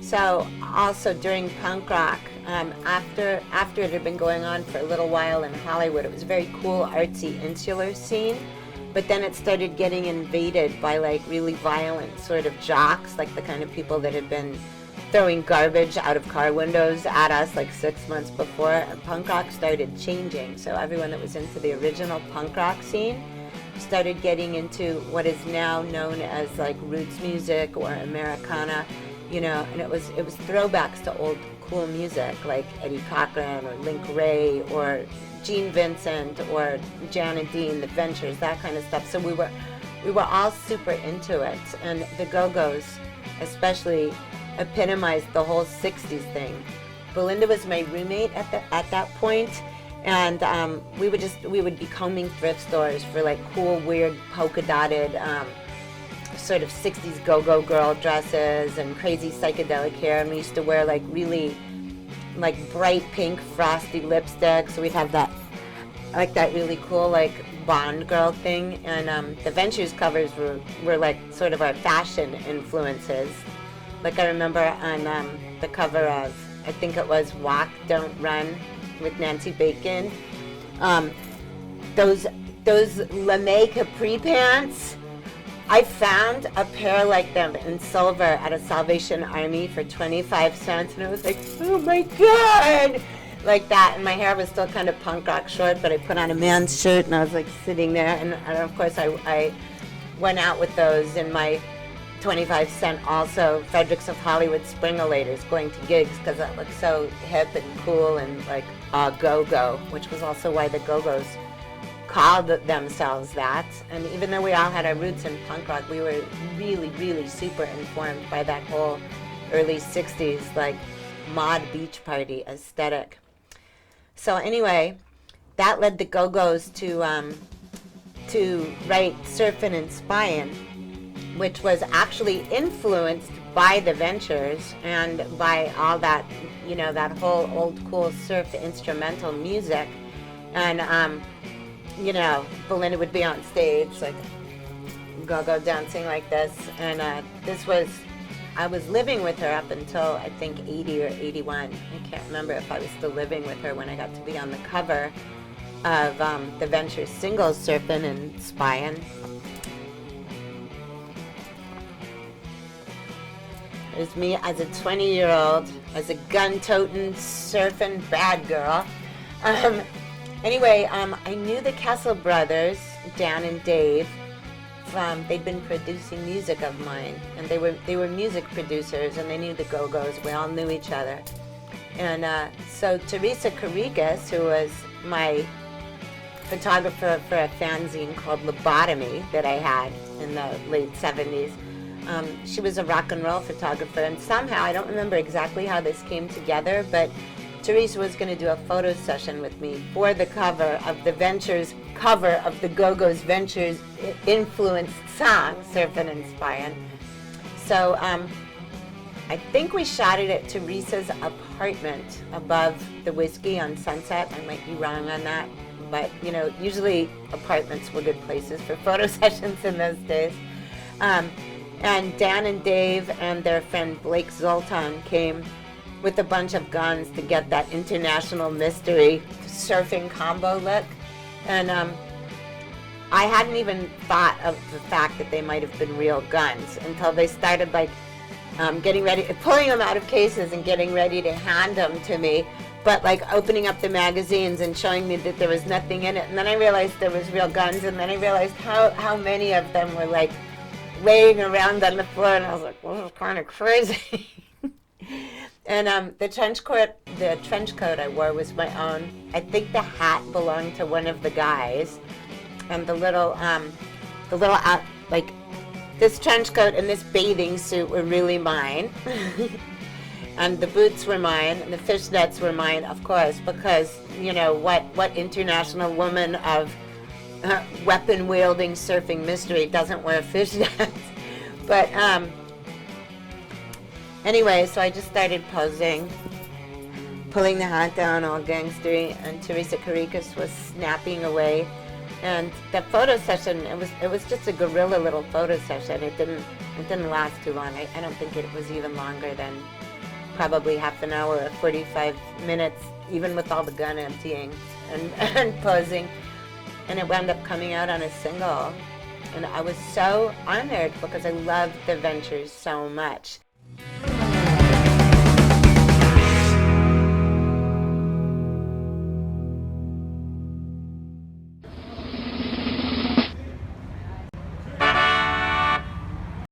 So also during punk rock, after it had been going on for a little while in Hollywood, it was a very cool, artsy, insular scene. But then it started getting invaded by like really violent sort of jocks, like the kind of people that had been throwing garbage out of car windows at us like 6 months before. And punk rock started changing. So everyone that was into the original punk rock scene started getting into what is now known as like roots music or Americana, you know, and it was throwbacks to old cool music like Eddie Cochran or Link Ray or Gene Vincent or Jan and Dean, the Ventures, that kind of stuff. So we were all super into it, and the Go-Go's especially epitomized the whole 60s thing. Belinda was my roommate at that point, and we would be combing thrift stores for like cool, weird, polka-dotted sort of 60s go-go girl dresses and crazy psychedelic hair, and we used to wear like really like bright pink frosty lipstick, so we'd have that like that really cool like Bond girl thing. And the Ventures covers were like sort of our fashion influences. Like I remember on the cover of, I think it was Walk, Don't Run with Nancy Bacon, those lame capri pants, I found a pair like them in silver at a Salvation Army for 25 cents, and I was like, oh my God! Like that, and my hair was still kind of punk rock short, but I put on a man's shirt, and I was like sitting there, and of course I went out with those in my 25 cent also Fredericks of Hollywood Springolators, going to gigs because that looked so hip and cool and like go-go, which was also why the Go-Go's called themselves that. And even though we all had our roots in punk rock, we were really, really super informed by that whole early 60s like mod beach party aesthetic. So anyway, that led the Go-Go's to write Surfin' and Spyin', which was actually influenced by the Ventures and by all that, you know, that whole old cool surf instrumental music. And you know, Belinda would be on stage like go-go dancing like this, and I was living with her up until I think 80 or 81. I can't remember if I was still living with her when I got to be on the cover of the Ventures singles, Surfin' and Spyin'. There's me as a 20-year-old, as a gun-toting, surfing bad girl. Anyway, I knew the Kessel brothers, Dan and Dave, they'd been producing music of mine, and they were music producers, and they knew the Go-Go's. We all knew each other. And so Teresa Karikas, who was my photographer for a fanzine called Lobotomy that I had in the late 70s, she was a rock and roll photographer, and somehow, I don't remember exactly how this came together, but Teresa was going to do a photo session with me for the cover of the Ventures cover of the Go-Go's Ventures influenced song, Surfin' and Spyin'. So I think we shot it at Teresa's apartment above the Whiskey on Sunset. I might be wrong on that, but you know, usually apartments were good places for photo sessions in those days. And Dan and Dave and their friend Blake Zoltan came with a bunch of guns to get that international mystery surfing combo look. And I hadn't even thought of the fact that they might have been real guns until they started like getting ready, pulling them out of cases and getting ready to hand them to me, but like opening up the magazines and showing me that there was nothing in it. And then I realized there was real guns, and then I realized how many of them were like laying around on the floor, and I was like, well, this is kind of crazy. And the trench coat I wore was my own. I think the hat belonged to one of the guys, and the little like this trench coat and this bathing suit were really mine. And the boots were mine, and the fishnets were mine, of course, because you know what international woman of weapon-wielding surfing mystery doesn't wear fishnets? But anyway, so I just started posing, pulling the hat down all gangstery, and Teresa Karikas was snapping away And the photo session, it was just a guerrilla little photo session. It didn't last too long. I don't think it was even longer than probably half an hour or 45 minutes, even with all the gun emptying and posing. And it wound up coming out on a single. And I was so honored because I loved the Ventures so much.